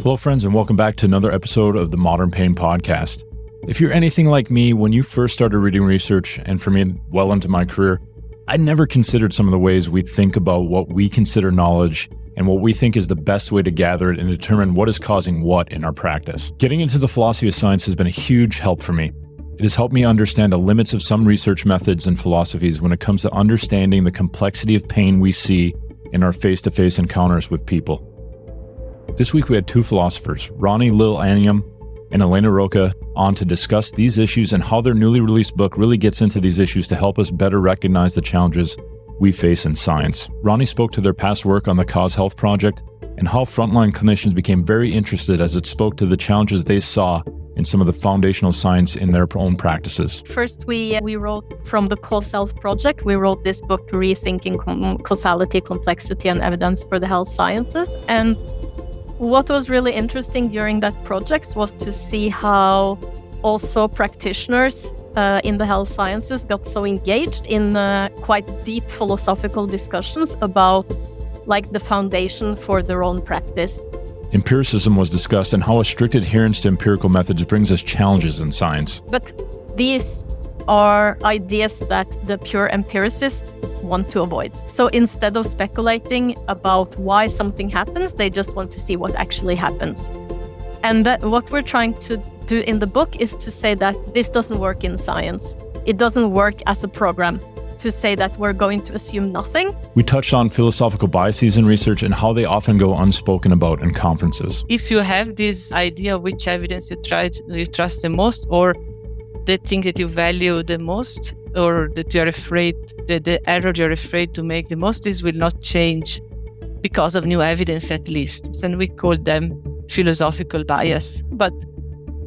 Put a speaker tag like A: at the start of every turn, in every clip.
A: Hello, friends, and welcome back to another episode of the Modern Pain Podcast. If you're anything like me, when you first started reading research, and for me, well into my career, I never considered some of the ways we think about what we consider knowledge and what we think is the best way to gather it and determine what is causing what in our practice. Getting into the philosophy of science has been a huge help for me. It has helped me understand the limits of some research methods and philosophies when it comes to understanding the complexity of pain we see in our face-to-face encounters with people. This week we had two philosophers, Rani, Lill, Anjum, and Elena, Rocca, on to discuss these issues and how their newly released book really gets into these issues to help us better recognize the challenges we face in science. Rani spoke to their past work on the CauseHealth project and how frontline clinicians became very interested as it spoke to the challenges they saw in some of the foundational science in their own practices.
B: First, we wrote from the CauseHealth project. We wrote this book, Rethinking Causality, Complexity, and Evidence for the Health Sciences. And what was really interesting during that project was to see how also practitioners in the health sciences got so engaged in quite deep philosophical discussions about like the foundation for their own practice.
A: Empiricism was discussed and how a strict adherence to empirical methods brings us challenges in science.
B: But these are ideas that the pure empiricists want to avoid. So instead of speculating about why something happens, they just want to see what actually happens. And what we're trying to do in the book is to say that this doesn't work in science. It doesn't work as a program to say that we're going to assume nothing.
A: We touched on philosophical biases in research and how they often go unspoken about in conferences.
C: If you have this idea of which evidence you trust the most, or the thing that you value the most, or that you're afraid, the error you're afraid to make the most, this will not change because of new evidence at least. And we call them philosophical bias. But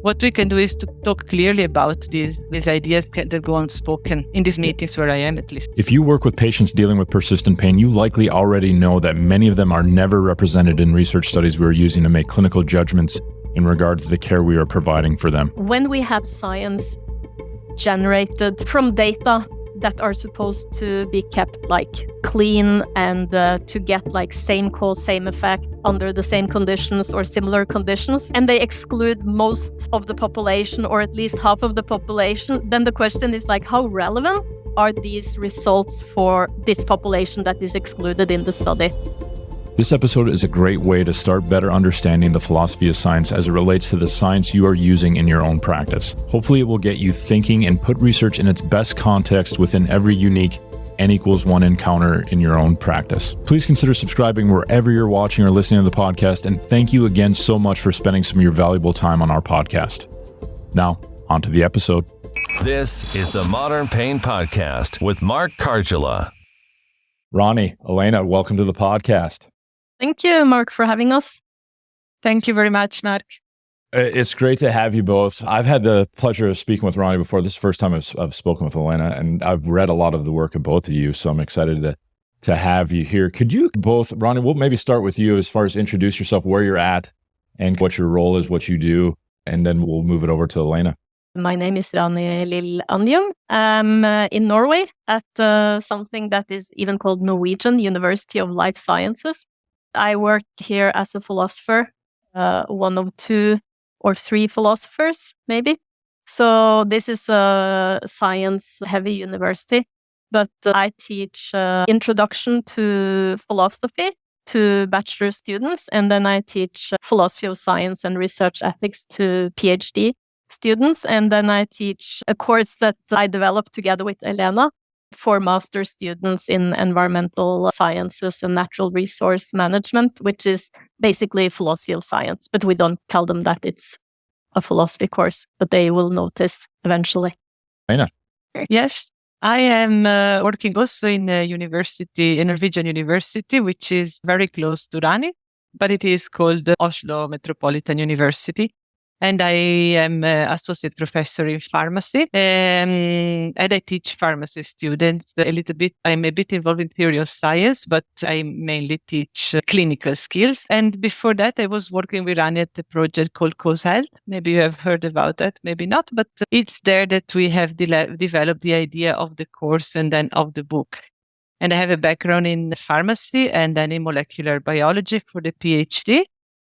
C: what we can do is to talk clearly about these ideas that go unspoken in these meetings where I am, at least.
A: If you work with patients dealing with persistent pain, you likely already know that many of them are never represented in research studies we're using to make clinical judgments in regard to the care we are providing for them.
B: When we have science generated from data that are supposed to be kept like clean and to get like same cause, same effect under the same conditions or similar conditions, and they exclude most of the population or at least half of the population, then the question is like, how relevant are these results for this population that is excluded in the study?
A: This episode is a great way to start better understanding the philosophy of science as it relates to the science you are using in your own practice. Hopefully it will get you thinking and put research in its best context within every unique N=1 encounter in your own practice. Please consider subscribing wherever you're watching or listening to the podcast, and thank you again so much for spending some of your valuable time on our podcast. Now, on to the episode.
D: This is the Modern Pain Podcast with Mark Karjala.
A: Rani, Elena, welcome to the podcast.
B: Thank you, Mark, for having us.
C: Thank you very much, Mark.
A: It's great to have you both. I've had the pleasure of speaking with Rani before. This is the first time I've spoken with Elena, and I've read a lot of the work of both of you, so I'm excited to have you here. Could you both, Rani, we'll maybe start with you as far as introduce yourself, where you're at, and what your role is, what you do, and then we'll move it over to Elena.
B: My name is Rani Lill Anjum. I'm in Norway at something that is even called Norwegian University of Life Sciences. I work here as a philosopher, one of 2 or 3 philosophers, maybe. So this is a science-heavy university, but I teach introduction to philosophy to bachelor students, and then I teach philosophy of science and research ethics to PhD students, and then I teach a course that I developed together with Elena for master students in environmental sciences and natural resource management, which is basically philosophy of science, but we don't tell them that it's a philosophy course, but they will notice eventually.
A: Elena.
C: Yes, I am working also in a university, in Norwegian University, which is very close to Rani, but it is called Oslo Metropolitan University. And I am associate professor in pharmacy, and I teach pharmacy students a little bit. I'm a bit involved in theory of science, but I mainly teach clinical skills. And before that, I was working with Rani at a project called CauseHealth. Maybe you have heard about that, maybe not, but it's there that we have developed the idea of the course and then of the book. And I have a background in pharmacy and then in molecular biology for the PhD.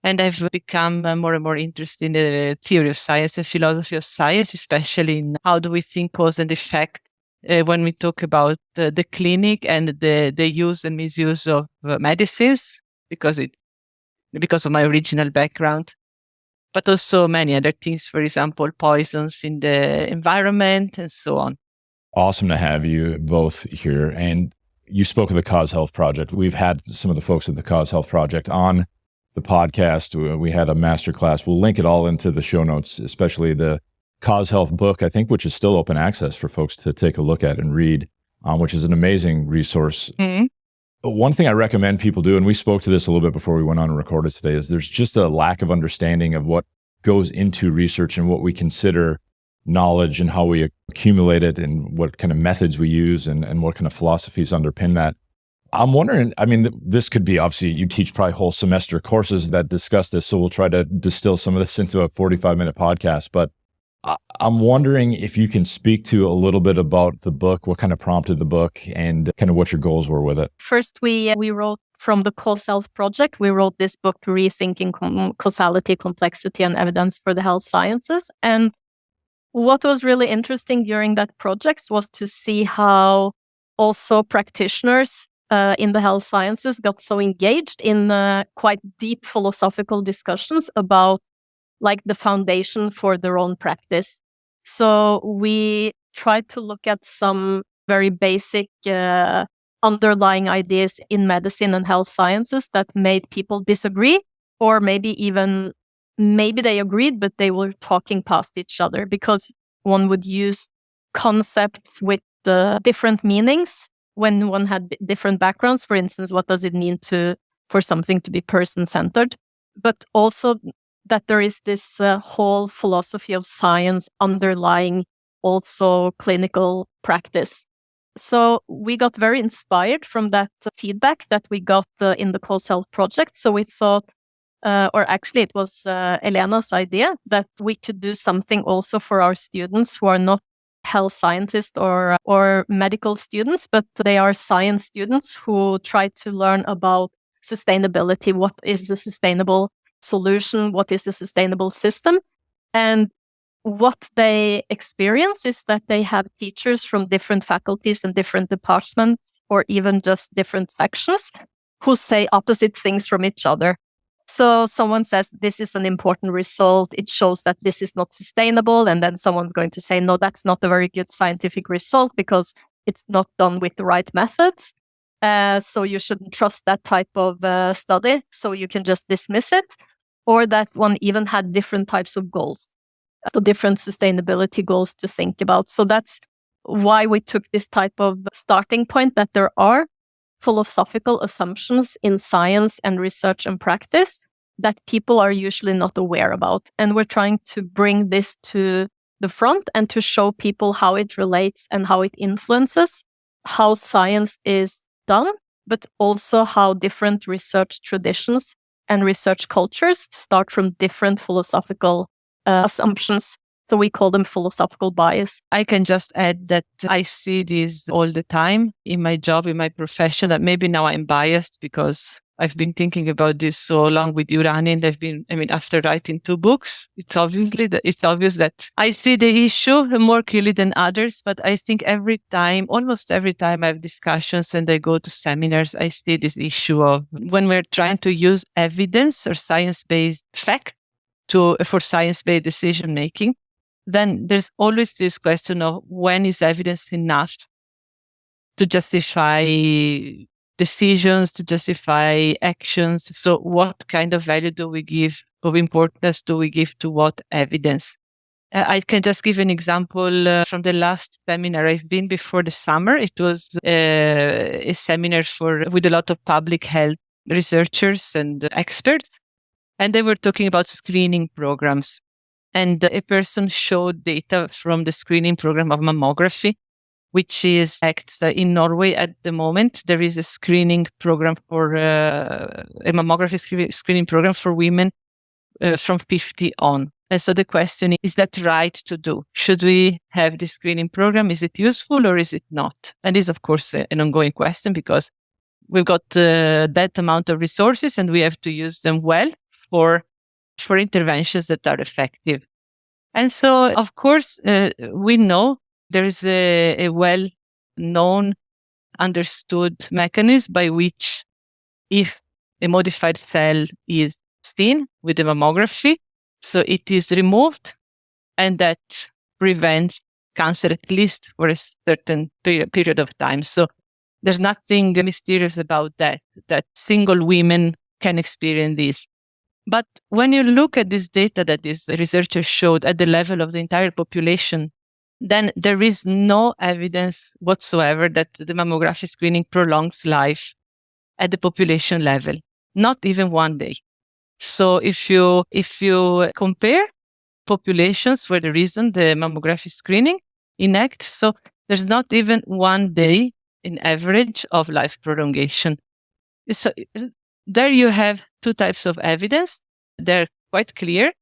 C: And I've become more and more interested in the theory of science and philosophy of science, especially in how do we think cause and effect when we talk about the clinic and the use and misuse of medicines, because of my original background, but also many other things, for example, poisons in the environment and so on.
A: Awesome to have you both here. And you spoke of the CauseHealth Project. We've had some of the folks at the CauseHealth Project on the podcast. We had a masterclass. We'll link it all into the show notes, especially the CauseHealth book, I think, which is still open access for folks to take a look at and read, which is an amazing resource.
C: Mm-hmm.
A: One thing I recommend people do, and we spoke to this a little bit before we went on and recorded today, is there's just a lack of understanding of what goes into research and what we consider knowledge and how we accumulate it and what kind of methods we use and what kind of philosophies underpin that. I'm wondering, I mean, this could be, obviously, you teach probably whole semester courses that discuss this, so we'll try to distill some of this into a 45-minute podcast, but I'm wondering if you can speak to a little bit about the book, what kind of prompted the book, and kind of what your goals were with it.
B: First, we wrote from the CauseHealth project. We wrote this book, Rethinking Causality, Complexity, and Evidence for the Health Sciences. And what was really interesting during that project was to see how also practitioners in the health sciences got so engaged in quite deep philosophical discussions about like the foundation for their own practice. So we tried to look at some very basic underlying ideas in medicine and health sciences that made people disagree, or maybe they agreed, but they were talking past each other, because one would use concepts with different meanings when one had different backgrounds. For instance, what does it mean for something to be person-centered? But also that there is this whole philosophy of science underlying also clinical practice. So we got very inspired from that feedback that we got in the CauseHealth project. So we thought, or actually it was Elena's idea, that we could do something also for our students who are not health scientists or medical students, but they are science students who try to learn about sustainability. What is the sustainable solution? What is the sustainable system? And what they experience is that they have teachers from different faculties and different departments, or even just different sections, who say opposite things from each other. So someone says, this is an important result. It shows that this is not sustainable. And then someone's going to say, no, that's not a very good scientific result because it's not done with the right methods. So you shouldn't trust that type of study. So you can just dismiss it. Or that one even had different types of goals. So different sustainability goals to think about. So that's why we took this type of starting point, that there are philosophical assumptions in science and research and practice that people are usually not aware about. And we're trying to bring this to the front and to show people how it relates and how it influences how science is done, but also how different research traditions and research cultures start from different philosophical assumptions. So we call them philosophical bias.
C: I can just add that I see this all the time in my job, in my profession, that maybe now I'm biased because I've been thinking about this so long with you, Rani, and after writing 2 books, it's obvious that I see the issue more clearly than others. But I think almost every time I have discussions and I go to seminars, I see this issue of when we're trying to use evidence or science-based fact for science-based decision making, then there's always this question of when is evidence enough to justify decisions, to justify actions. So what kind of value of importance do we give to what evidence? I can just give an example from the last seminar I've been before the summer. It was a seminar with a lot of public health researchers and experts, and they were talking about screening programs. And a person showed data from the screening program of mammography, which acts in Norway at the moment. There is a screening program a mammography screening program for women from 50 on. And so the question is that right to do? Should we have this screening program? Is it useful or is it not? And this is, of course, an ongoing question because we've got that amount of resources and we have to use them well. for interventions that are effective. And so, of course, we know there is a well-known, understood mechanism by which if a modified cell is seen with the mammography, so it is removed, and that prevents cancer at least for a certain period of time. So there's nothing mysterious about that single women can experience this. But when you look at this data that these researchers showed at the level of the entire population, then there is no evidence whatsoever that the mammography screening prolongs life at the population level, not even one day. So if you compare populations where there isn't the mammography screening enact, so there's not even 1 day in average of life prolongation. So there you have two types of evidence. They're quite clear.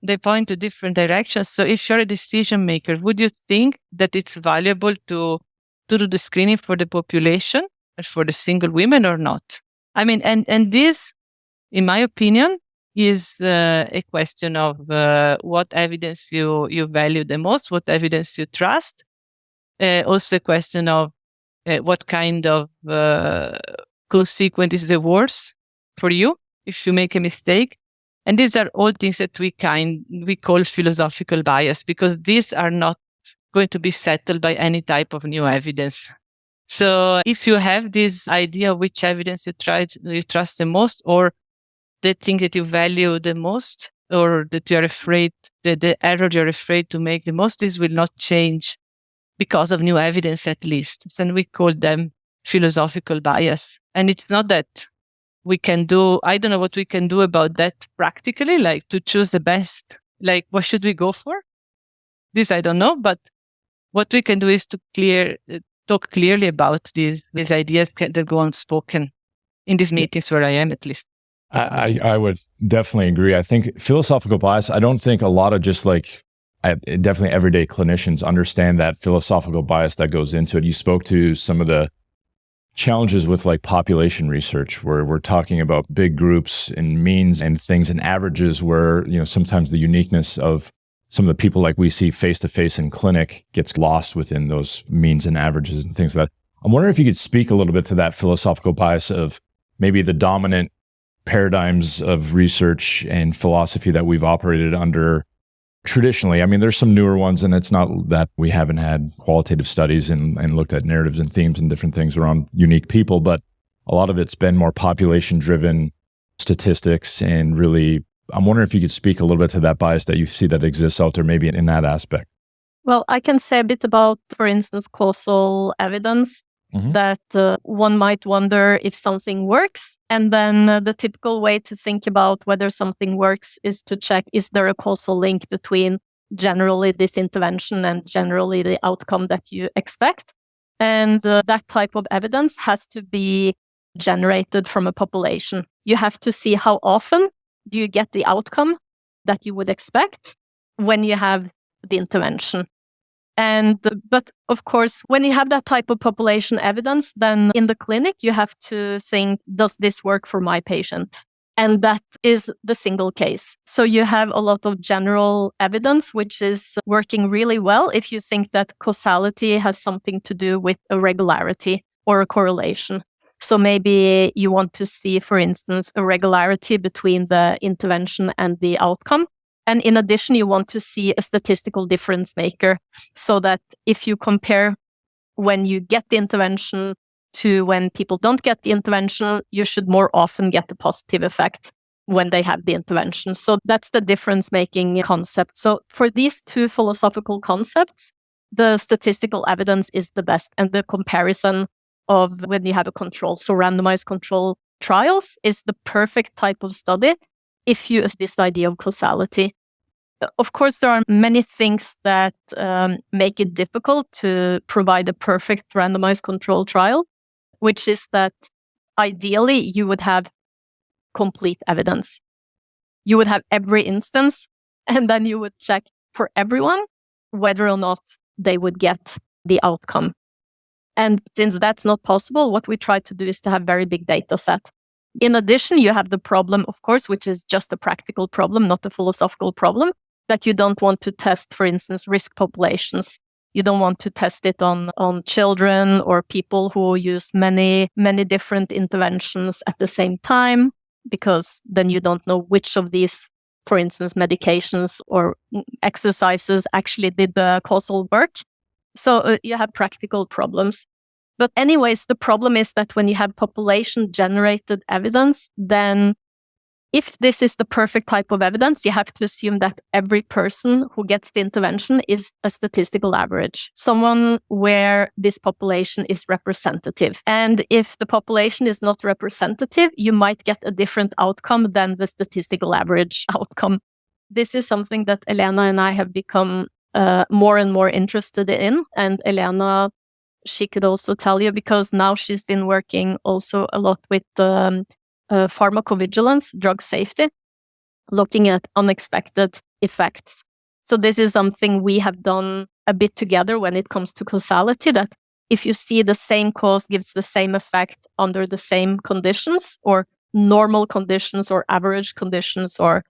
C: They point to different directions. So if you're a decision maker, would you think that it's valuable to do the screening for the population and for the single women or not? I mean, and this, in my opinion, is a question of what evidence you value the most, what evidence you trust. Also a question of what kind of consequence is the worst for you if you make a mistake. And these are all things that we call philosophical bias, because these are not going to be settled by any type of new evidence. So if you have this idea of which evidence you trust the most, or the thing that you value the most, or that you're afraid, the error you're afraid to make the most, this will not change because of new evidence at least. And we call them philosophical bias. And it's not that we can do, I don't know what we can do about that practically, like to choose the best, like what should we go for? This I don't know, but what we can do is to talk clearly about these ideas that go unspoken in these meetings where I am, at least.
A: I would definitely agree. I think philosophical bias, I don't think a lot of just like definitely everyday clinicians understand that philosophical bias that goes into it. You spoke to some of the challenges with like population research, where we're talking about big groups and means and things and averages, where, you know, sometimes the uniqueness of some of the people like we see face to face in clinic gets lost within those means and averages and things like that. I'm wondering if you could speak a little bit to that philosophical bias of maybe the dominant paradigms of research and philosophy that we've operated under traditionally. I mean, there's some newer ones, and it's not that we haven't had qualitative studies and looked at narratives and themes and different things around unique people, but a lot of it's been more population-driven statistics. And really, I'm wondering if you could speak a little bit to that bias that you see that exists out there, maybe in that aspect.
B: Well, I can say a bit about, for instance, causal evidence. That one might wonder if something works. And then the typical way to think about whether something works is to check, is there a causal link between generally this intervention and generally the outcome that you expect? And that type of evidence has to be generated from a population. You have to see how often do you get the outcome that you would expect when you have the intervention. But of course, when you have that type of population evidence, then in the clinic, you have to think, does this work for my patient? And that is the single case. So you have a lot of general evidence, which is working really well if you think that causality has something to do with a regularity or a correlation. So maybe you want to see, for instance, a regularity between the intervention and the outcome. And in addition, you want to see a statistical difference maker, so that if you compare when you get the intervention to when people don't get the intervention, you should more often get the positive effect when they have the intervention. So that's the difference making concept. So for these two philosophical concepts, the statistical evidence is the best, and the comparison of when you have a control, so randomized control trials, is the perfect type of study if you use this idea of causality. Of course, there are many things that make it difficult to provide a perfect randomized control trial, which is that ideally you would have complete evidence. You would have every instance, and then you would check for everyone whether or not they would get the outcome. And since that's not possible, what we try to do is to have very big data set. In addition, you have the problem, of course, which is just a practical problem, not a philosophical problem, that you don't want to test, for instance, risk populations. You don't want to test it on children or people who use many different interventions at the same time, because then you don't know which of these, for instance, medications or exercises actually did the causal work. So you have practical problems. But anyways, the problem is that when you have population-generated evidence, then if this is the perfect type of evidence, you have to assume that every person who gets the intervention is a statistical average, someone where this population is representative. And if the population is not representative, you might get a different outcome than the statistical average outcome. This is something that Elena and I have become more and more interested in. And Elena, she could also tell you, because now she's been working also a lot with pharmacovigilance, drug safety, looking at unexpected effects. So this is something we have done a bit together when it comes to causality, that if you see the same cause gives the same effect under the same conditions or normal conditions or average conditions, or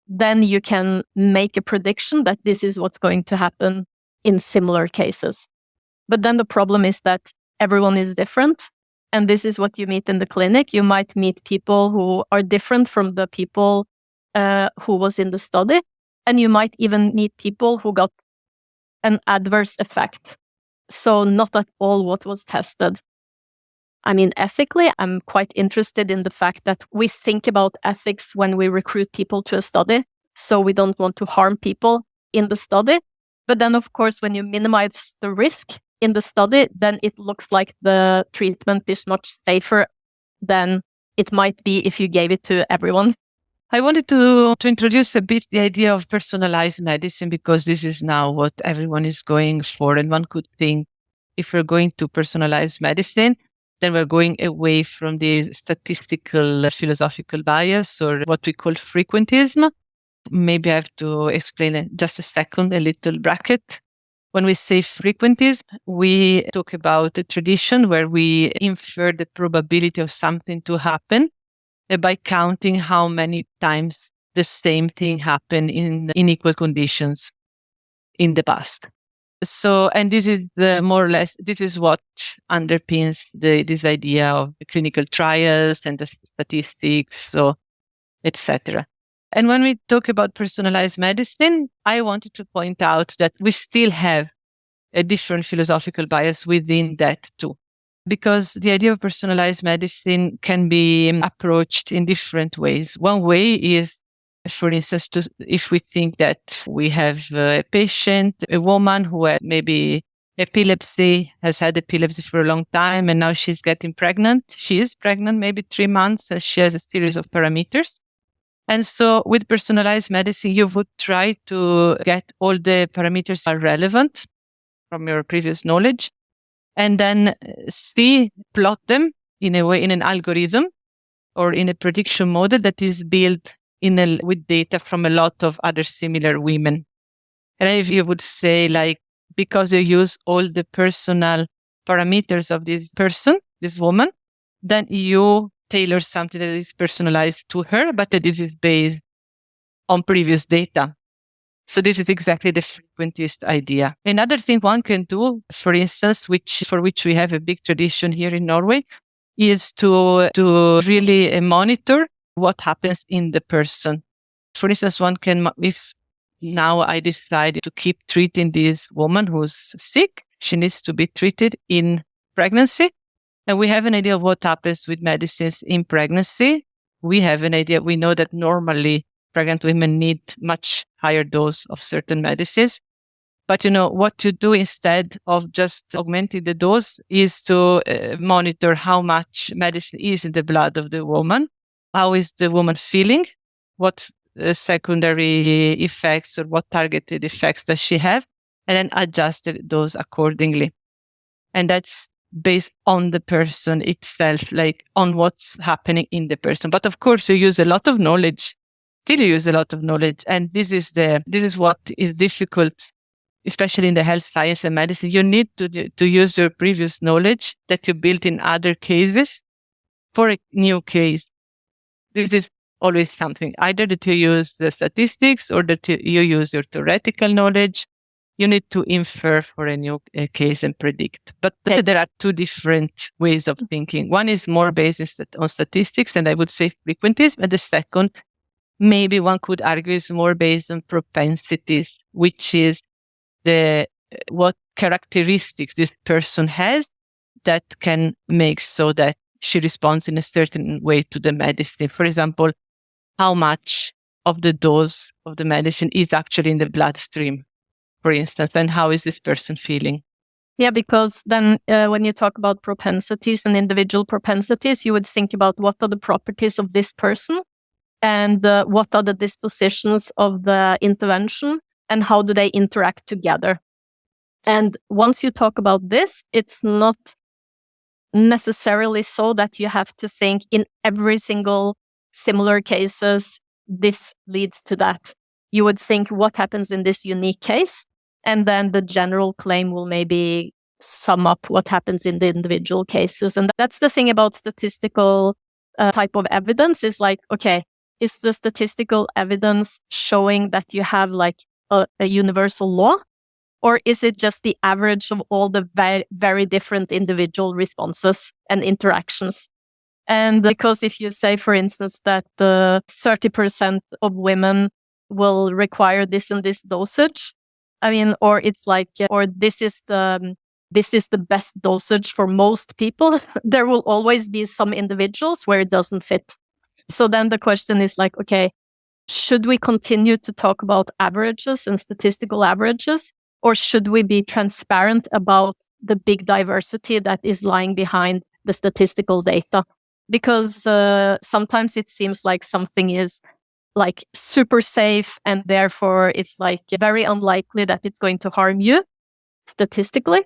B: then you can make a prediction that this is what's going to happen in similar cases. But then the problem is that everyone is different. And this is what you meet in the clinic. You might meet people who are different from the people who was in the study. And you might even meet people who got an adverse effect. So not at all what was tested. I mean, ethically, I'm quite interested in the fact that we think about ethics when we recruit people to a study. So we don't want to harm people in the study. But then, of course, when you minimize the risk in the study, then it looks like the treatment is much safer than it might be if you gave it to everyone.
C: I wanted to introduce a bit the idea of personalized medicine, because this is now what everyone is going for. And one could think, if we're going to personalized medicine, then we're going away from the statistical philosophical bias, or what we call frequentism. Maybe I have to explain in just a second, a little bracket. When we say frequentism, we talk about a tradition where we infer the probability of something to happen by counting how many times the same thing happened in equal conditions in the past. So, and this is more or less, this is what underpins this idea of the clinical trials and the statistics, so etc. And when we talk about personalized medicine, I wanted to point out that we still have a different philosophical bias within that too. Because the idea of personalized medicine can be approached in different ways. One way is, for instance, if we think that we have a patient, a woman who had maybe epilepsy, has had epilepsy for a long time, and now she's getting pregnant. She is pregnant, maybe 3 months, and she has a series of parameters. And so with personalized medicine, you would try to get all the parameters are relevant from your previous knowledge, and then plot them in a way, in an algorithm or in a prediction model that is built with data from a lot of other similar women. And if you would say, like, because you use all the personal parameters of this person, this woman, then you tailor something that is personalized to her, but that this is based on previous data. So this is exactly the frequentist idea. Another thing one can do, for instance, for which we have a big tradition here in Norway, is to really monitor what happens in the person. For instance, one can, if now I decide to keep treating this woman who's sick, she needs to be treated in pregnancy. And we have an idea of what happens with medicines in pregnancy. We have an idea. We know that normally pregnant women need much higher dose of certain medicines. But, what to do instead of just augmenting the dose is to monitor how much medicine is in the blood of the woman. How is the woman feeling? What secondary effects or what targeted effects does she have? And then adjust the dose accordingly. And that's based on the person itself, like on what's happening in the person. But of course, you use a lot of knowledge. Still use a lot of knowledge. And this is what is difficult, especially in the health science and medicine. You need to use your previous knowledge that you built in other cases for a new case. This is always something, either that you use the statistics or that you use your theoretical knowledge. You need to infer for a new case and predict. But there are two different ways of thinking. One is more based on statistics, and I would say frequentism. And the second, maybe one could argue, is more based on propensities, which is what characteristics this person has that can make so that she responds in a certain way to the medicine. For example, how much of the dose of the medicine is actually in the bloodstream, for instance, and how is this person feeling?
B: Yeah, because then when you talk about propensities and individual propensities, you would think about what are the properties of this person and what are the dispositions of the intervention and how do they interact together. And once you talk about this, it's not necessarily so that you have to think in every single similar cases, this leads to that. You would think what happens in this unique case, and then the general claim will maybe sum up what happens in the individual cases. And that's the thing about statistical type of evidence is like, okay, is the statistical evidence showing that you have like a universal law? Or is it just the average of all the very different individual responses and interactions? And because if you say, for instance, that 30% of women will require this and this dosage, I mean, or it's like, or this is the best dosage for most people, there will always be some individuals where it doesn't fit. So then the question is like, okay, should we continue to talk about averages and statistical averages? Or should we be transparent about the big diversity that is lying behind the statistical data? Because sometimes it seems like something is like super safe and therefore it's like very unlikely that it's going to harm you statistically.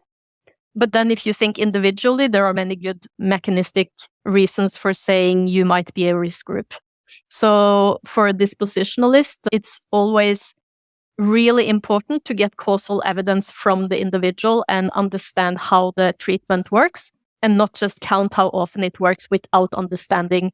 B: But then if you think individually, there are many good mechanistic reasons for saying you might be a risk group. So for a dispositionalist, it's always really important to get causal evidence from the individual and understand how the treatment works and not just count how often it works without understanding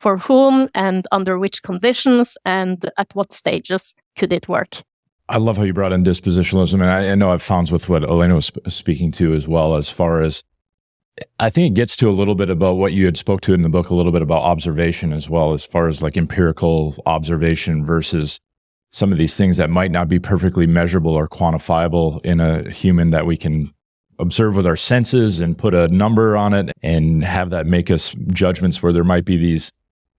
B: for whom and under which conditions and at what stages could it work.
A: I love how you brought in dispositionalism, and I know I've found with what Elena was speaking to as well, as far as I think it gets to a little bit about what you had spoke to in the book, a little bit about observation as well, as far as like empirical observation versus some of these things that might not be perfectly measurable or quantifiable in a human that we can observe with our senses and put a number on it and have that make us judgments where there might be these,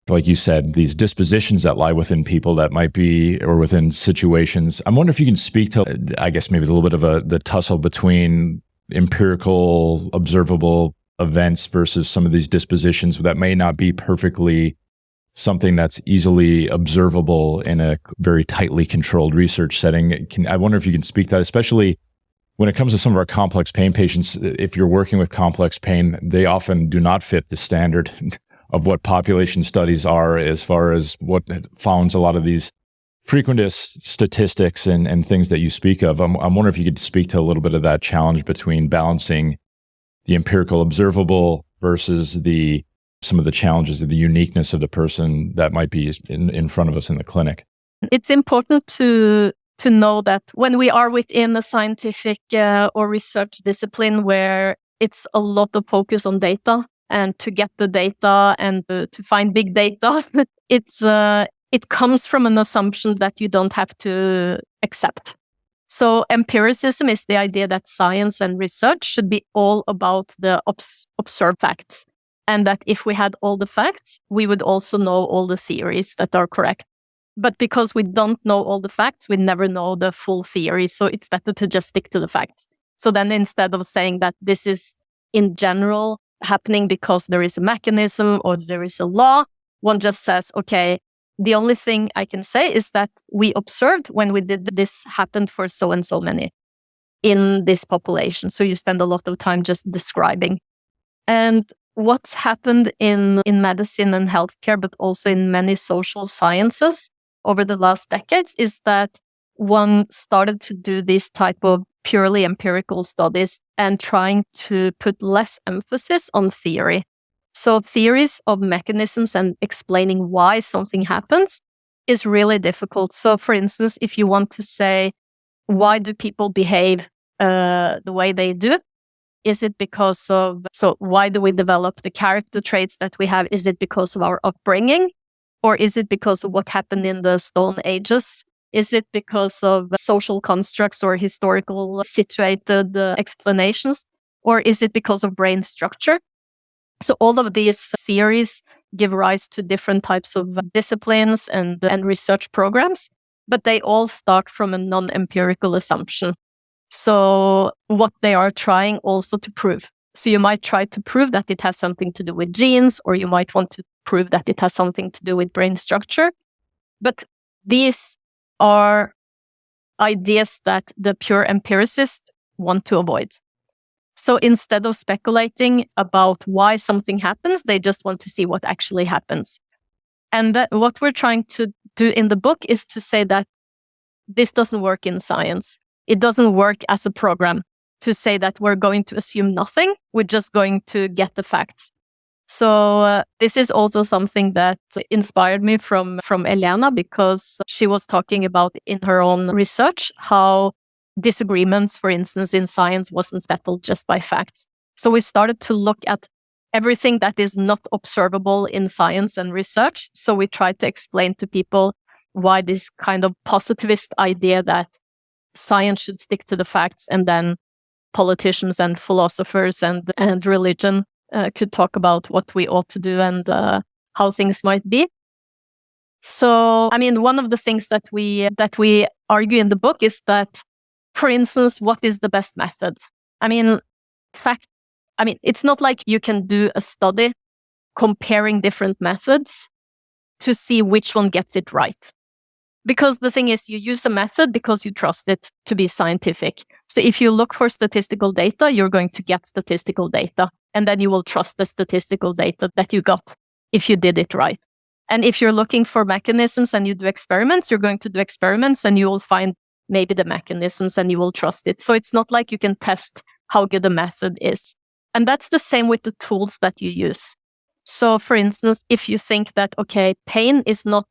A: like you said, these dispositions that lie within people that might be, or within situations. I'm wondering if you can speak to, I guess, maybe a little bit of the tussle between empirical, observable events versus some of these dispositions that may not be perfectly something that's easily observable in a very tightly controlled research setting. I wonder if you can speak to that, especially when it comes to some of our complex pain patients. If you're working with complex pain, they often do not fit the standard of what population studies are as far as what founds a lot of these frequentist statistics and things that you speak of. I'm wondering if you could speak to a little bit of that challenge between balancing the empirical observable versus some of the challenges of the uniqueness of the person that might be in front of us in the clinic.
B: It's important to know that when we are within a scientific or research discipline where it's a lot of focus on data and to get the data and to find big data, it comes from an assumption that you don't have to accept. So empiricism is the idea that science and research should be all about the observed facts. And that if we had all the facts, we would also know all the theories that are correct. But because we don't know all the facts, we never know the full theory. So it's better to just stick to the facts. So then instead of saying that this is in general happening because there is a mechanism or there is a law, one just says, okay, the only thing I can say is that we observed when we did this happened for so and so many in this population. So you spend a lot of time just describing. And what's happened in medicine and healthcare, but also in many social sciences over the last decades, is that one started to do this type of purely empirical studies and trying to put less emphasis on theory. So theories of mechanisms and explaining why something happens is really difficult. So for instance, if you want to say, why do people behave the way they do? Is it because of, so why do we develop the character traits that we have? Is it because of our upbringing? Or is it because of what happened in the Stone Ages? Is it because of social constructs or historical situated explanations? Or is it because of brain structure? So all of these theories give rise to different types of disciplines and research programs, but they all start from a non-empirical assumption. So what they are trying also to prove. So you might try to prove that it has something to do with genes, or you might want to prove that it has something to do with brain structure. But these are ideas that the pure empiricists want to avoid. So instead of speculating about why something happens, they just want to see what actually happens. And what we're trying to do in the book is to say that this doesn't work in science. It doesn't work as a program to say that we're going to assume nothing. We're just going to get the facts. So this is also something that inspired me from Elena, because she was talking about in her own research how disagreements, for instance, in science wasn't settled just by facts. So we started to look at everything that is not observable in science and research. So we tried to explain to people why this kind of positivist idea that science should stick to the facts, and then politicians and philosophers and religion could talk about what we ought to do and how things might be. So, I mean, one of the things that we argue in the book is that, for instance, what is the best method? I mean, it's not like you can do a study comparing different methods to see which one gets it right. Because the thing is, you use a method because you trust it to be scientific. So if you look for statistical data, you're going to get statistical data. And then you will trust the statistical data that you got if you did it right. And if you're looking for mechanisms and you do experiments, you're going to do experiments and you will find maybe the mechanisms and you will trust it. So it's not like you can test how good a method is. And that's the same with the tools that you use. So for instance, if you think that, okay, pain is not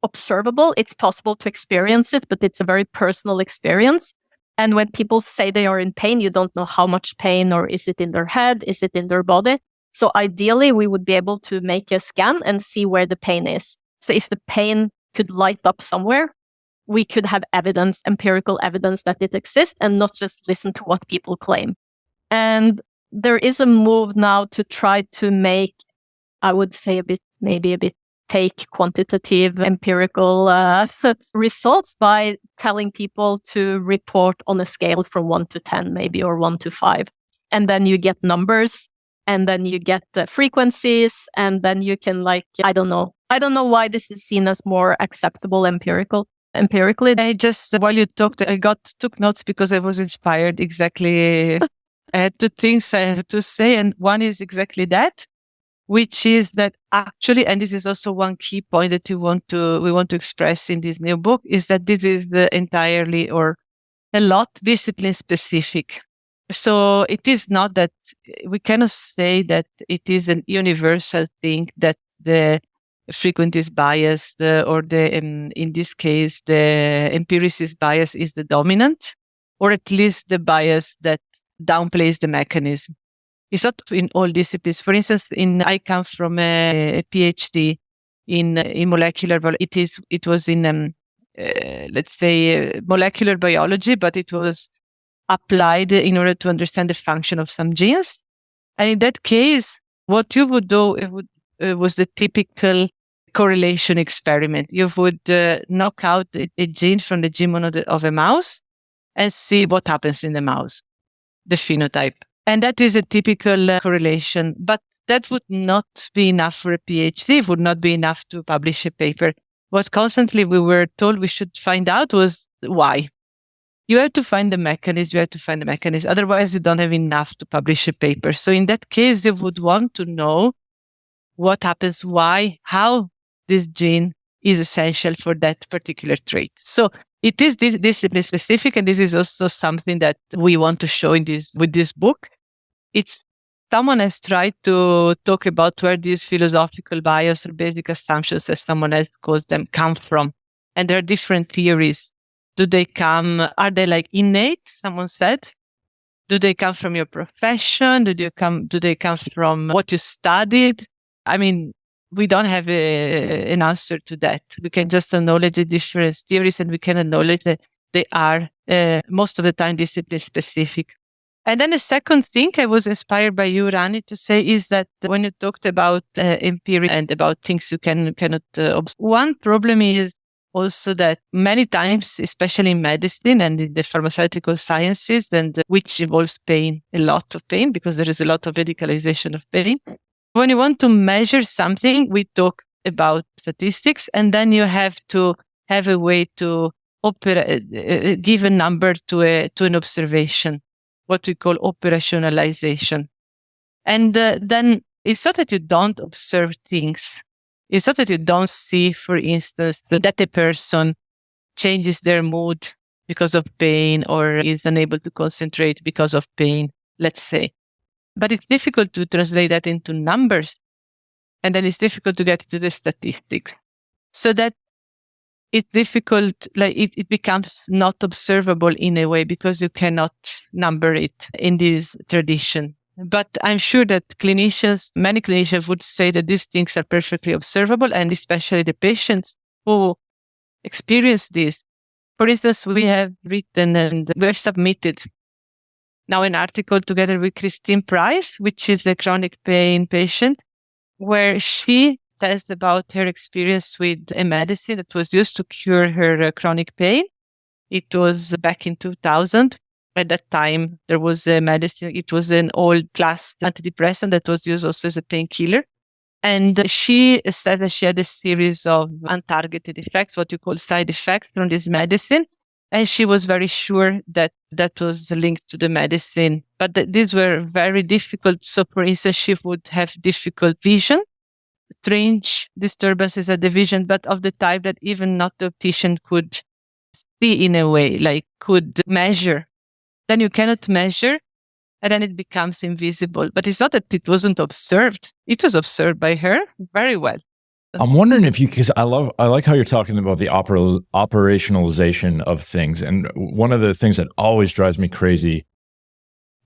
B: observable, it's possible to experience it, but it's a very personal experience. And when people say they are in pain, you don't know how much pain, or is it in their head? Is it in their body? So ideally, we would be able to make a scan and see where the pain is. So if the pain could light up somewhere, we could have evidence, empirical evidence that it exists, and not just listen to what people claim. And there is a move now to try to make, I would say, maybe a bit fake quantitative empirical results by telling people to report on a scale from 1 to 10, maybe, or 1 to 5. And then you get numbers, and then you get the frequencies, and then you can I don't know why this is seen as more acceptable empirically.
C: I just, while you talked, I took notes because I was inspired exactly. I had two things I have to say, and one is exactly that, which is that actually, and this is also one key point that we want to express in this new book, is that this is entirely or a lot discipline specific. So it is not that we cannot say that it is an universal thing that the frequent is biased, or in this case, the empiricist bias is the dominant, or at least the bias that downplays the mechanism. It's not in all disciplines. For instance, I come from a PhD in molecular biology. It was in let's say molecular biology, but it was applied in order to understand the function of some genes. And in that case, what you would do was the typical correlation experiment. You would knock out a gene from the genome of a mouse and see what happens in the mouse, the phenotype. And that is a typical correlation, but that would not be enough for a PhD, would not be enough to publish a paper. What constantly we were told we should find out was why. You have to find the mechanism, otherwise you don't have enough to publish a paper. So in that case, you would want to know what happens, why, how this gene is essential for that particular trait. So it is discipline specific, and this is also something that we want to show with this book. It's someone has tried to talk about where these philosophical bias or basic assumptions, as someone else calls them, come from. And there are different theories. Are they like innate, someone said? Do they come from your profession? Do they come from what you studied? I mean, we don't have an answer to that. We can just acknowledge the different theories, and we can acknowledge that they are most of the time discipline specific. And then the second thing I was inspired by you, Rani, to say is that when you talked about empirical and about things you cannot observe, one problem is also that many times, especially in medicine and in the pharmaceutical sciences, and which involves pain, a lot of pain, because there is a lot of radicalization of pain. When you want to measure something, we talk about statistics, and then you have to have a way to give a number to an observation, what we call operationalization. And then it's not that you don't observe things. It's not that you don't see, for instance, that a person changes their mood because of pain or is unable to concentrate because of pain, let's say. But it's difficult to translate that into numbers. And then it's difficult to get to the statistics. So that it's difficult, like it becomes not observable in a way because you cannot number it in this tradition. But I'm sure that many clinicians would say that these things are perfectly observable, and especially the patients who experience this. For instance, we have written and we have submitted now an article together with Christine Price, which is a chronic pain patient, where she tells about her experience with a medicine that was used to cure her chronic pain. It was back in 2000. At that time, there was a medicine. It was an old class antidepressant that was used also as a painkiller. And she said that she had a series of untargeted effects, what you call side effects from this medicine. And she was very sure that that was linked to the medicine. But these were very difficult. So, for instance, she would have difficult vision, strange disturbances at the vision, but of the type that even not the optician could see in a way, like could measure. Then you cannot measure, and then it becomes invisible. But it's not that it wasn't observed. It was observed by her very well.
A: I'm wondering if because I like how you're talking about the operationalization of things. And one of the things that always drives me crazy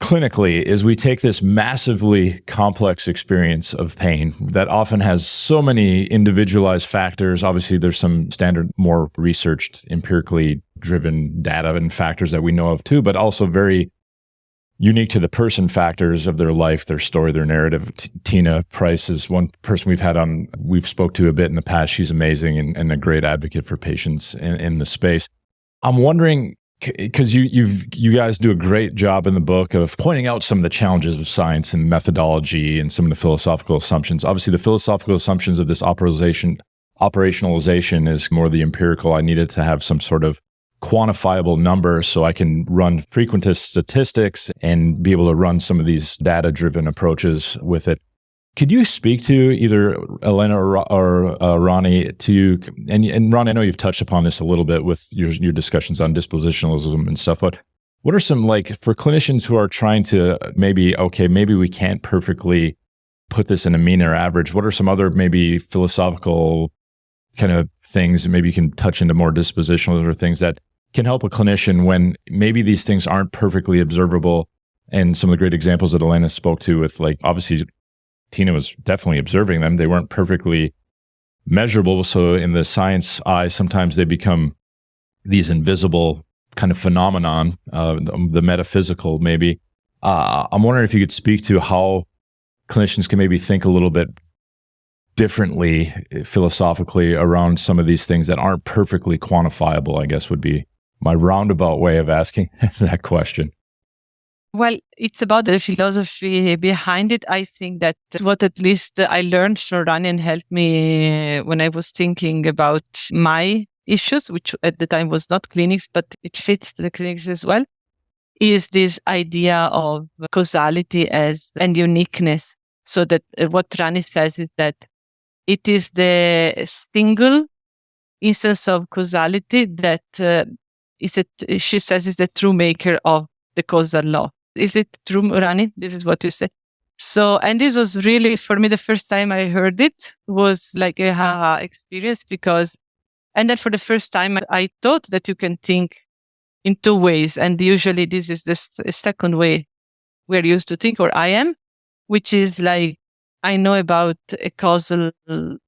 A: clinically is we take this massively complex experience of pain that often has so many individualized factors. Obviously, there's some standard, more researched, empirically driven data and factors that we know of too, but also very unique to the person factors of their life, their story, their narrative. Tina Price is one person we've spoke to a bit in the past. She's amazing and a great advocate for patients in the space. I'm wondering, because you guys do a great job in the book of pointing out some of the challenges of science and methodology and some of the philosophical assumptions. Obviously, the philosophical assumptions of this operationalization is more the empirical. I needed to have some sort of quantifiable number so I can run frequentist statistics and be able to run some of these data-driven approaches with it. Could you speak to either Elena or Rani and Rani, I know you've touched upon this a little bit with your discussions on dispositionalism and stuff, but what are some, like, for clinicians who are trying to maybe we can't perfectly put this in a mean or average, what are some other maybe philosophical kind of things, maybe you can touch into more dispositionalism or things that can help a clinician when maybe these things aren't perfectly observable? And some of the great examples that Elena spoke to with, like, obviously Tina was definitely observing them. They weren't perfectly measurable. So in the science eye, sometimes they become these invisible kind of phenomenon, the metaphysical maybe. I'm wondering if you could speak to how clinicians can maybe think a little bit differently philosophically around some of these things that aren't perfectly quantifiable, I guess would be my roundabout way of asking that question.
C: Well, it's about the philosophy behind it. I think that what at least I learned from Rani and helped me when I was thinking about my issues, which at the time was not clinics, but it fits the clinics as well, is this idea of causality and uniqueness. So that what Rani says is that it is the single instance of causality that she says is the true maker of the causal law. Is it true, Rani? This is what you say. So, and this was really, for me, the first time I heard it was like a ha experience and then for the first time, I thought that you can think in two ways. And usually this is the second way we're used to think, or I am, which is like, I know about a causal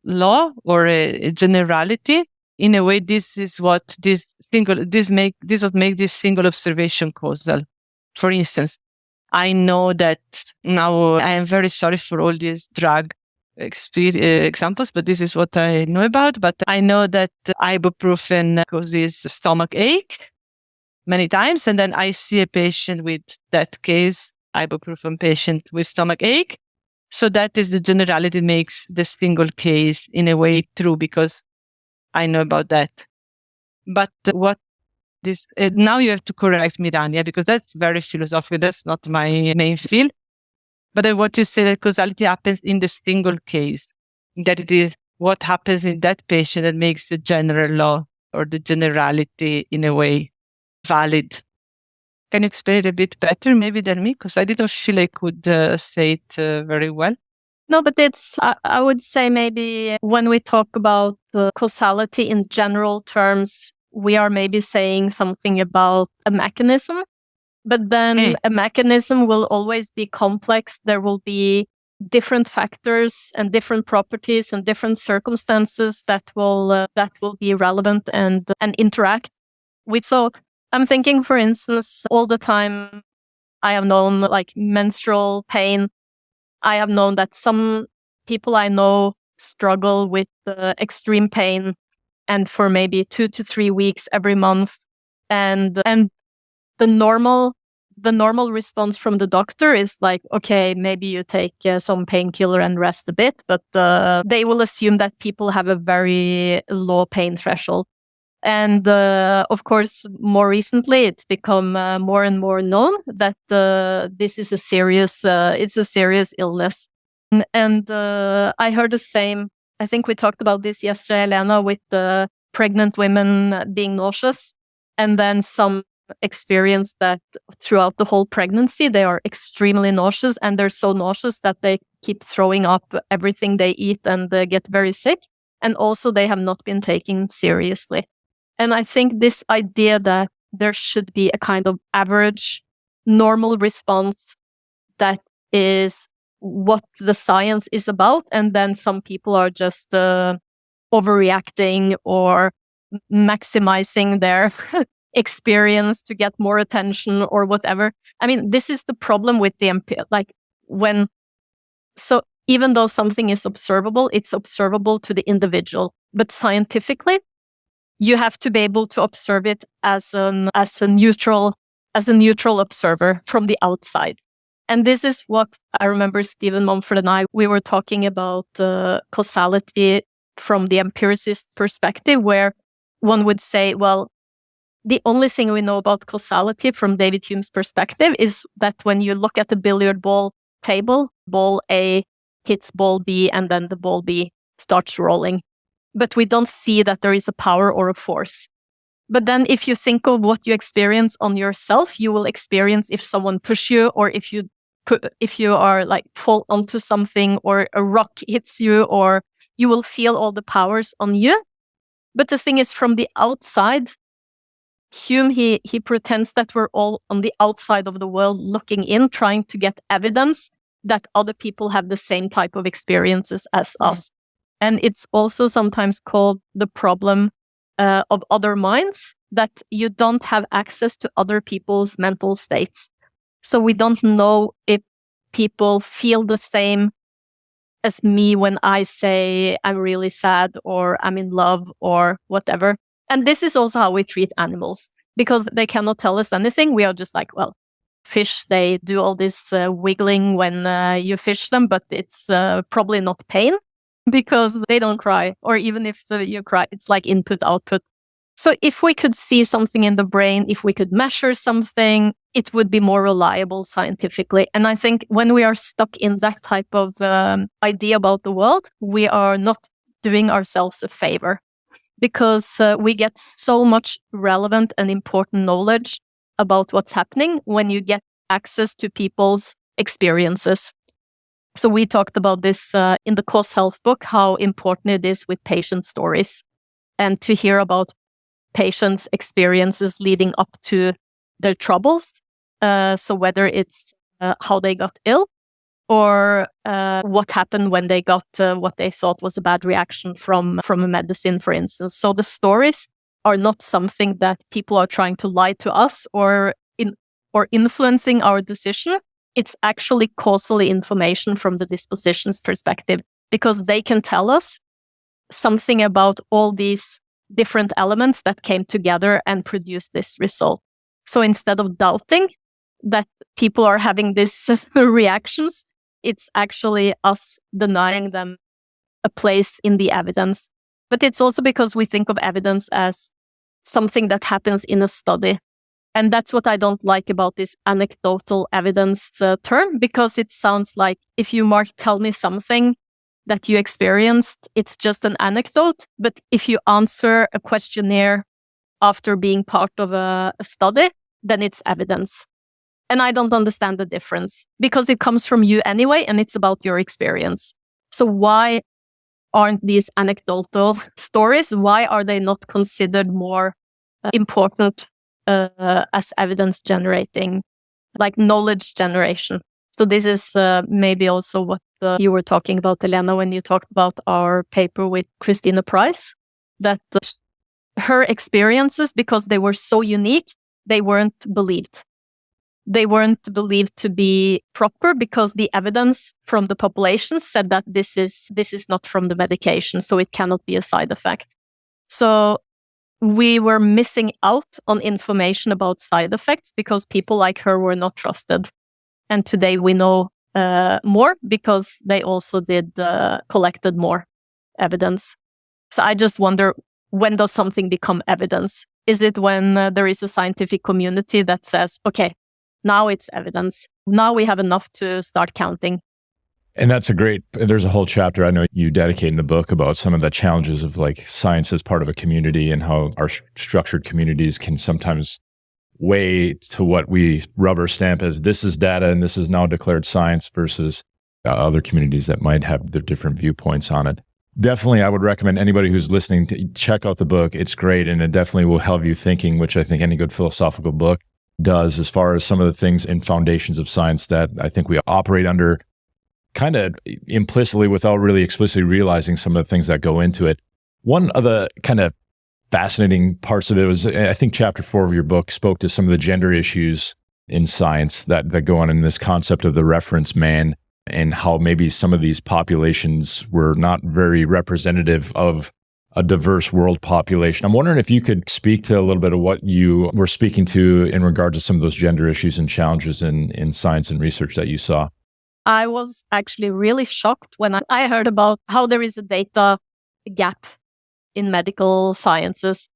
C: law or a generality. In a way, this is what this what make this single observation causal. For instance, I know that now I am very sorry for all these drug examples, but this is what I know about. But I know that ibuprofen causes stomach ache many times. And then I see a patient with that case, ibuprofen patient with stomach ache. So that is the generality makes the single case in a way true because I know about that. But what this now you have to correct me, Rani, because that's very philosophical. That's not my main field. But what you say that causality happens in the single case, that it is what happens in that patient that makes the general law or the generality in a way valid. Can you explain it a bit better maybe than me? Because I didn't feel I could say it very well.
B: No, but I would say maybe when we talk about causality in general terms, we are maybe saying something about a mechanism, but then a mechanism will always be complex. There will be different factors and different properties and different circumstances that will be relevant and interact with. So I'm thinking, for instance, all the time I have known like menstrual pain. I have known that some people I know struggle with extreme pain, and for maybe 2 to 3 weeks every month, and the normal response from the doctor is like, okay, maybe you take some painkiller and rest a bit, but they will assume that people have a very low pain threshold. And of course, more recently, it's become more and more known that this is a serious illness. And I heard the same. I think we talked about this yesterday, Elena, with the pregnant women being nauseous, and then some experience that throughout the whole pregnancy they are extremely nauseous, and they're so nauseous that they keep throwing up everything they eat and get very sick. And also, they have not been taken seriously. And I think this idea that there should be a kind of average, normal response that is what the science is about, and then some people are just overreacting or maximizing their experience to get more attention or whatever. I mean, this is the problem with the so even though something is observable, it's observable to the individual. But scientifically, you have to be able to observe it as a neutral observer from the outside. And this is what I remember Stephen Mumford and I, we were talking about causality from the empiricist perspective, where one would say, well, the only thing we know about causality from David Hume's perspective is that when you look at the billiard ball table, ball A hits ball B and then the ball B starts rolling. But we don't see that there is a power or a force. But then if you think of what you experience on yourself, you will experience if someone pushes you, or if you are like fall onto something, or a rock hits you, or you will feel all the powers on you. But the thing is, from the outside, Hume, he pretends that we're all on the outside of the world looking in, trying to get evidence that other people have the same type of experiences as us. And it's also sometimes called the problem of other minds, that you don't have access to other people's mental states. So we don't know if people feel the same as me when I say I'm really sad or I'm in love or whatever. And this is also how we treat animals, because they cannot tell us anything. We are just like, well, fish, they do all this wiggling when you fish them, but it's probably not pain, because they don't cry. Or even if you cry, it's like input, output. So if we could see something in the brain, if we could measure something, it would be more reliable scientifically. And I think when we are stuck in that type of idea about the world, we are not doing ourselves a favor, because we get so much relevant and important knowledge about what's happening when you get access to people's experiences. So we talked about this in the CauseHealth book, how important it is with patient stories and to hear about patients' experiences leading up to their troubles. So whether it's how they got ill or what happened when they got what they thought was a bad reaction from a medicine, for instance. So the stories are not something that people are trying to lie to us or influencing our decision. It's actually causal information from the disposition's perspective, because they can tell us something about all these different elements that came together and produced this result. So instead of doubting that people are having these reactions, it's actually us denying them a place in the evidence. But it's also because we think of evidence as something that happens in a study. And that's what I don't like about this anecdotal evidence term, because it sounds like if you, Mark, tell me something that you experienced, it's just an anecdote. But if you answer a questionnaire after being part of a study, then it's evidence. And I don't understand the difference, because it comes from you anyway, and it's about your experience. So why aren't these anecdotal stories, why are they not considered more important as evidence generating, like knowledge generation? So this is maybe also what you were talking about, Elena, when you talked about our paper with Christina Price, that her experiences, because they were so unique, they weren't believed. They weren't believed to be proper because the evidence from the population said that this is not from the medication, so it cannot be a side effect. So we were missing out on information about side effects because people like her were not trusted. And today we know more because they also collected more evidence. So I just wonder, when does something become evidence? Is it when there is a scientific community that says, okay, now it's evidence. Now we have enough to start counting.
A: And there's a whole chapter I know you dedicate in the book about some of the challenges of like science as part of a community and how our structured communities can sometimes weigh to what we rubber stamp as this is data and this is now declared science versus other communities that might have their different viewpoints on it. Definitely, I would recommend anybody who's listening to check out the book. It's great, and it definitely will have you thinking, which I think any good philosophical book does, as far as some of the things in foundations of science that I think we operate under kind of implicitly without really explicitly realizing some of the things that go into it. One of the kind of fascinating parts of it was, I think chapter 4 of your book spoke to some of the gender issues in science that go on in this concept of the reference man, and how maybe some of these populations were not very representative of a diverse world population. I'm wondering if you could speak to a little bit of what you were speaking to in regard to some of those gender issues and challenges in science and research that you saw.
B: I was actually really shocked when I heard about how there is a data gap in medical sciences.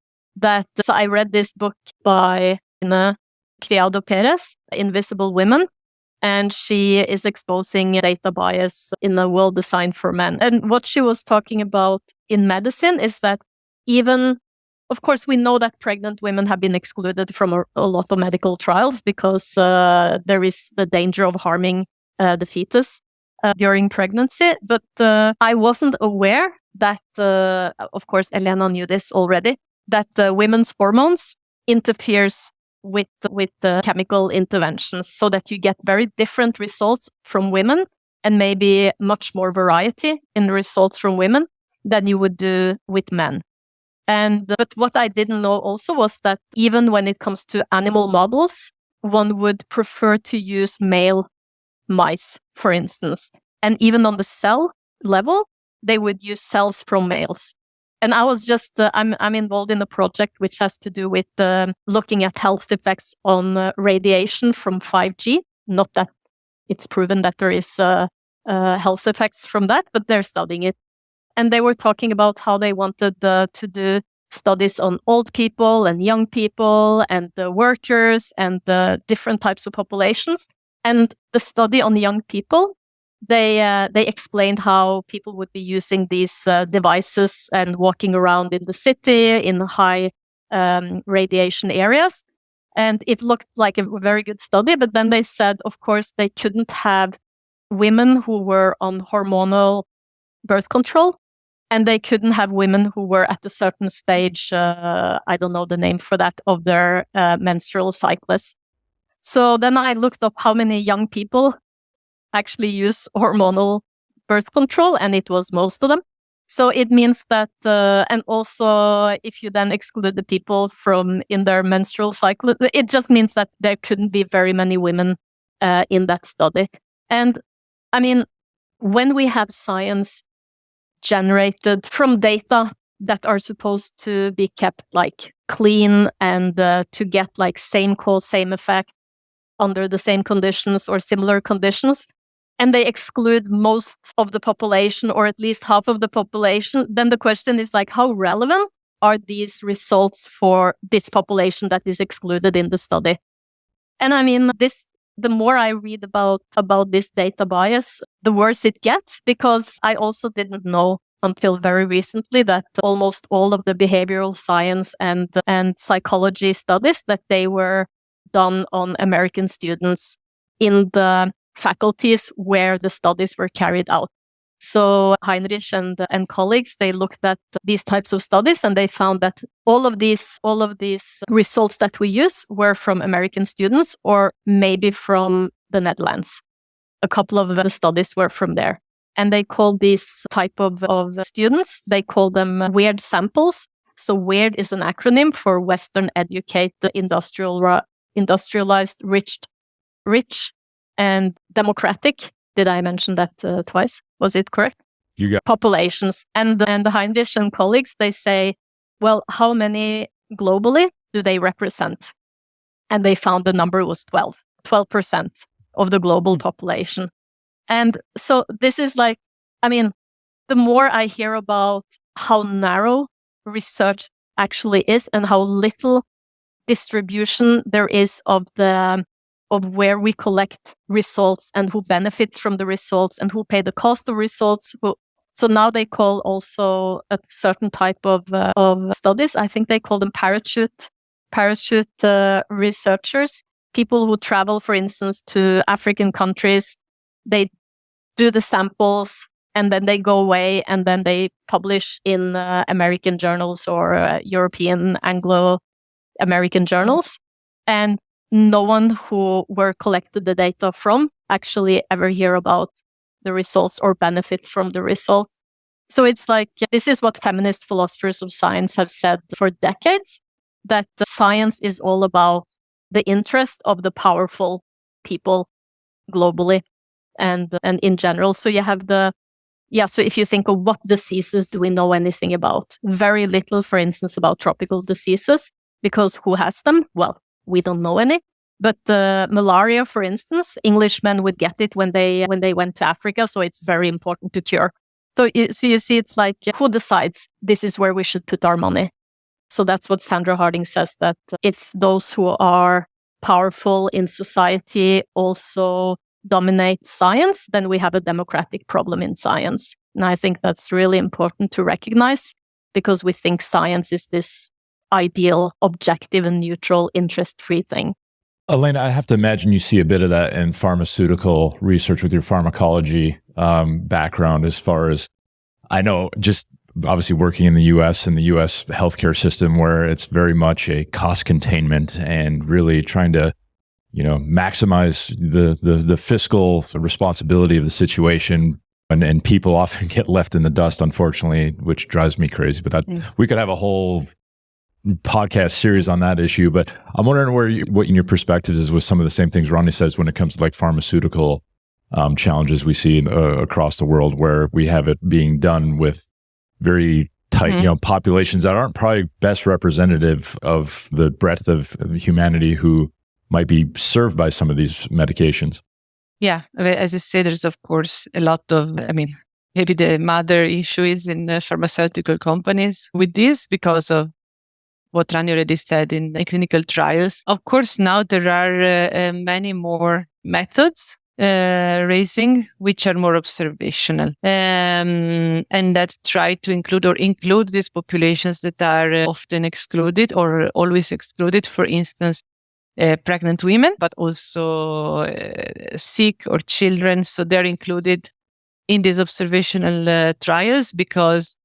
B: So I read this book by Criado Perez, Invisible Women, and she is exposing data bias in a world designed for men. And what she was talking about in medicine is that even, of course, we know that pregnant women have been excluded from a lot of medical trials because there is the danger of harming the fetus during pregnancy. But I wasn't aware that, of course, Elena knew this already, that women's hormones interferes with the chemical interventions, so that you get very different results from women and maybe much more variety in the results from women than you would do with men. But what I didn't know also was that even when it comes to animal models, one would prefer to use male mice, for instance. And even on the cell level, they would use cells from males. And I was just, I'm involved in a project which has to do with looking at health effects on radiation from 5G. Not that it's proven that there is health effects from that, but they're studying it. And they were talking about how they wanted to do studies on old people and young people and the workers and the different types of populations. And the study on young people, they explained how people would be using these devices and walking around in the city in high radiation areas. And it looked like a very good study, but then they said, of course, they couldn't have women who were on hormonal birth control, and they couldn't have women who were at a certain stage, I don't know the name for that, of their menstrual cycles. So then I looked up how many young people actually use hormonal birth control, and it was most of them. So it means that, and also if you then exclude the people from in their menstrual cycle, it just means that there couldn't be very many women in that study. And I mean, when we have science generated from data that are supposed to be kept like clean and to get like same cause, same effect under the same conditions or similar conditions, and they exclude most of the population or at least half of the population, then the question is like, how relevant are these results for this population that is excluded in the study? And I mean, the more I read about this data bias, the worse it gets, because I also didn't know until very recently that almost all of the behavioral science and psychology studies, that they were done on American students in the faculties where the studies were carried out. So Heinrich and colleagues, they looked at these types of studies, and they found that all of these results that we use were from American students, or maybe from the Netherlands. A couple of the studies were from there. And they call these type of students, they call them weird samples. So weird is an acronym for Western educated, industrialized, rich, and democratic. Did I mention that twice? Was it correct?
A: You got
B: populations. And Heinrich and colleagues, they say, well, how many globally do they represent? And they found the number was 12% of the global population. And so this is like, I mean, the more I hear about how narrow research actually is and how little distribution there is of where we collect results and who benefits from the results and who pay the cost of results. So now they call also a certain type of studies, I think they call them parachute researchers, people who travel, for instance, to African countries. They do the samples and then they go away and then they publish in American journals or European Anglo-American journals. And no one who were collected the data from actually ever hear about the results or benefit from the results. So it's like, this is what feminist philosophers of science have said for decades, that science is all about the interest of the powerful people globally and in general. So you have so if you think of what diseases do we know anything about? Very little, for instance, about tropical diseases, because who has them? Well, we don't know any. But malaria, for instance, Englishmen would get it when they went to Africa, so it's very important to cure. So you see, it's like, who decides this is where we should put our money? So that's what Sandra Harding says, that if those who are powerful in society also dominate science, then we have a democratic problem in science. And I think that's really important to recognize, because we think science is this ideal, objective and neutral, interest-free thing.
A: Elena, I have to imagine you see a bit of that in pharmaceutical research with your pharmacology background, as far as I know, just obviously working in the U.S. and the U.S. healthcare system, where it's very much a cost containment and really trying to, maximize the fiscal responsibility of the situation. And people often get left in the dust, unfortunately, which drives me crazy. But we could have a whole podcast series on that issue. But I'm wondering what in your perspective is with some of the same things Rani says when it comes to like pharmaceutical challenges we see across the world, where we have it being done with very tight, populations that aren't probably best representative of the breadth of humanity who might be served by some of these medications.
C: Yeah, as you say, there's of course a lot of, maybe the mother issue is in pharmaceutical companies with this, because of what Rani already said in clinical trials. Of course, now there are many more methods raising, which are more observational, and that try to include these populations that are often excluded or always excluded. For instance, pregnant women, but also sick or children. So they're included in these observational trials because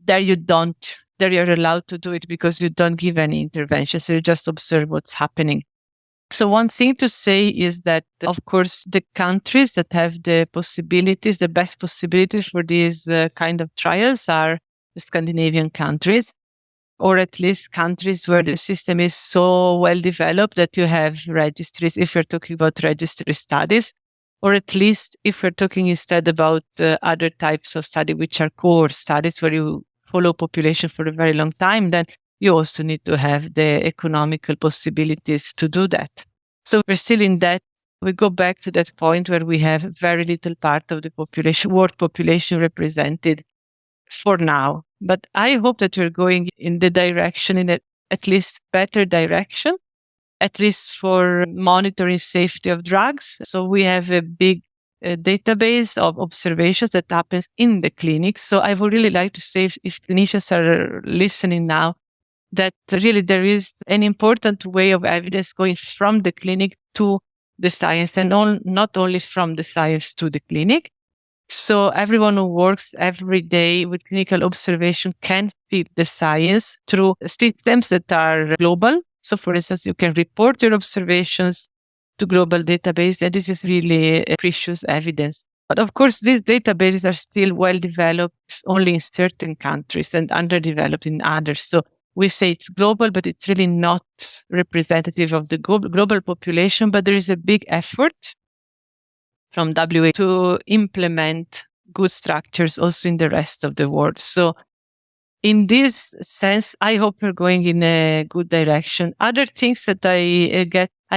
C: there you're allowed to do it because you don't give any intervention. So you just observe what's happening. So one thing to say is that, of course, the countries that have the best possibilities for these kind of trials are the Scandinavian countries, or at least countries where the system is so well developed that you have registries, if you're talking about registry studies, or at least if we're talking instead about other types of study, which are cohort studies where you follow population for a very long time, then you also need to have the economical possibilities to do that. So we're still in that. We go back to that point where we have very little part of the population, world population represented for now. But I hope that we're going in the direction, in at least better direction, at least for monitoring safety of drugs. So we have a big database of observations that happens in the clinic. So I would really like to say, if clinicians are listening now, that really there is an important way of evidence going from the clinic to the science, and not only from the science to the clinic. So everyone who works every day with clinical observation can feed the science through systems that are global. So for instance, you can report your observations to global database, and this is really precious evidence. But of course, these databases are still well developed only in certain countries and underdeveloped in others. So we say it's global, but it's really not representative of the global population. But there is a big effort from WHO to implement good structures also in the rest of the world. So in this sense, I hope we're going in a good direction. Other things that I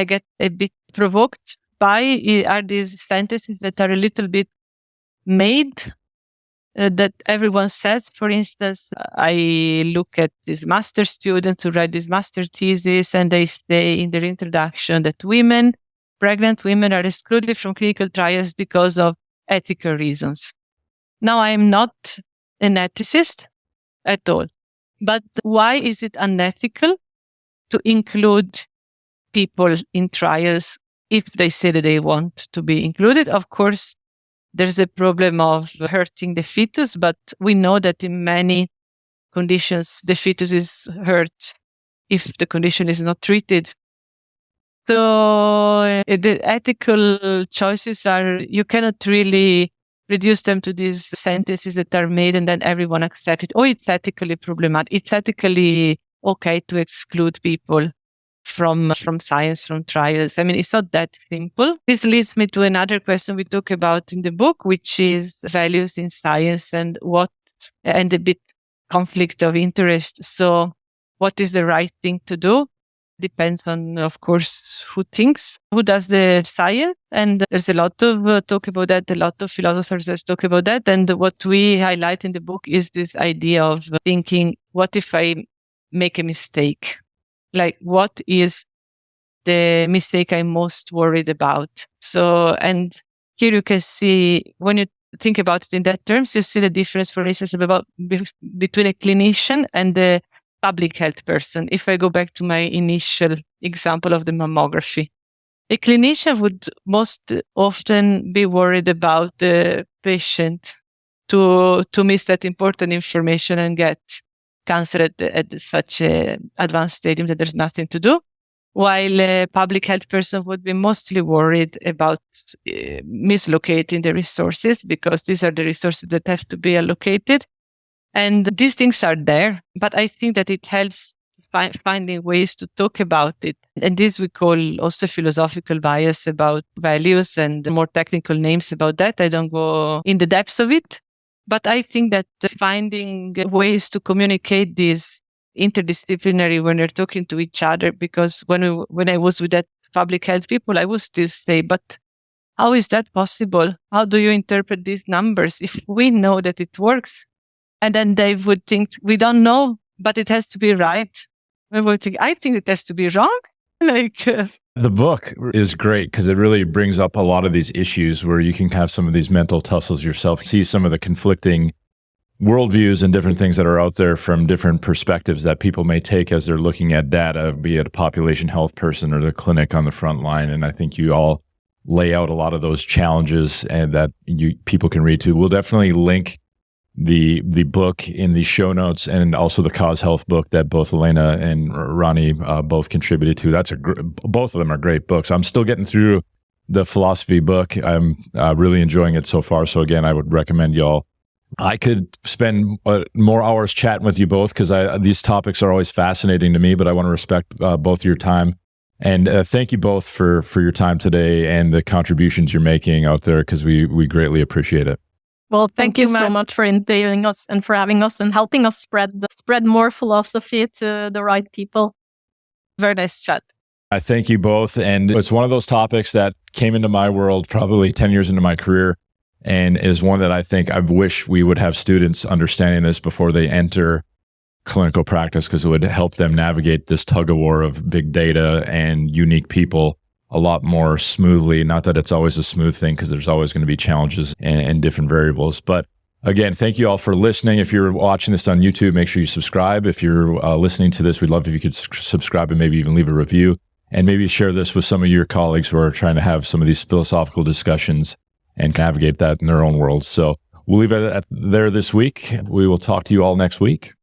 C: get a bit provoked by are these sentences that are a little bit made, that everyone says. For instance, I look at these master students who write this master thesis, and they say in their introduction that pregnant women are excluded from clinical trials because of ethical reasons. Now, I am not an ethicist at all, but why is it unethical to include people in trials if they say that they want to be included? Of course, there's a problem of hurting the fetus, but we know that in many conditions, the fetus is hurt if the condition is not treated. So the ethical choices you cannot really reduce them to these sentences that are made and then everyone accepts it. Oh, it's ethically problematic. It's ethically okay to exclude people from science, from trials. I mean, it's not that simple. This leads me to another question we talk about in the book, which is values in science and a bit conflict of interest. So what is the right thing to do? Depends on, of course, who does the science. And there's a lot of talk about that. A lot of philosophers have talked about that. And what we highlight in the book is this idea of thinking, what if I make a mistake? Like, what is the mistake I'm most worried about? So, and here you can see, when you think about it in that terms, you see the difference, for instance, between a clinician and the public health person. If I go back to my initial example of the mammography, a clinician would most often be worried about the patient to miss that important information and get cancer at such an advanced stadium that there's nothing to do, while a public health person would be mostly worried about mislocating the resources, because these are the resources that have to be allocated. And these things are there, but I think that it helps finding ways to talk about it. And this we call also philosophical bias about values, and more technical names about that. I don't go in the depths of it. But I think that finding ways to communicate this interdisciplinary when you're talking to each other, because when I was with that public health people, I would still say, but how is that possible? How do you interpret these numbers if we know that it works? And then they would think, we don't know, but it has to be right. I would think, I think it has to be wrong.
A: The book is great because it really brings up a lot of these issues where you can have some of these mental tussles yourself, see some of the conflicting worldviews and different things that are out there from different perspectives that people may take as they're looking at data, be it a population health person or the clinic on the front line. And I think you all lay out a lot of those challenges and that people can read to. We'll definitely link the book in the show notes, and also the CauseHealth book that both Elena and Rani both contributed to. Both of them are great books. I'm still getting through the philosophy book. I'm really enjoying it so far. So again, I would recommend y'all. I could spend more hours chatting with you both because these topics are always fascinating to me, but I want to respect both your time. And thank you both for your time today and the contributions you're making out there, because we greatly appreciate it.
B: Well, thank you so much for interviewing us and for having us and helping us spread more philosophy to the right people.
C: Very nice chat.
A: I thank you both. And it's one of those topics that came into my world probably 10 years into my career, and is one that I think I wish we would have students understanding this before they enter clinical practice, because it would help them navigate this tug of war of big data and unique people a lot more smoothly. Not that it's always a smooth thing, because there's always going to be challenges and different variables. But again, thank you all for listening. If you're watching this on YouTube, make sure you subscribe. If you're listening to this, we'd love if you could subscribe and maybe even leave a review, and maybe share this with some of your colleagues who are trying to have some of these philosophical discussions and navigate that in their own world. So we'll leave it there this week. We will talk to you all next week.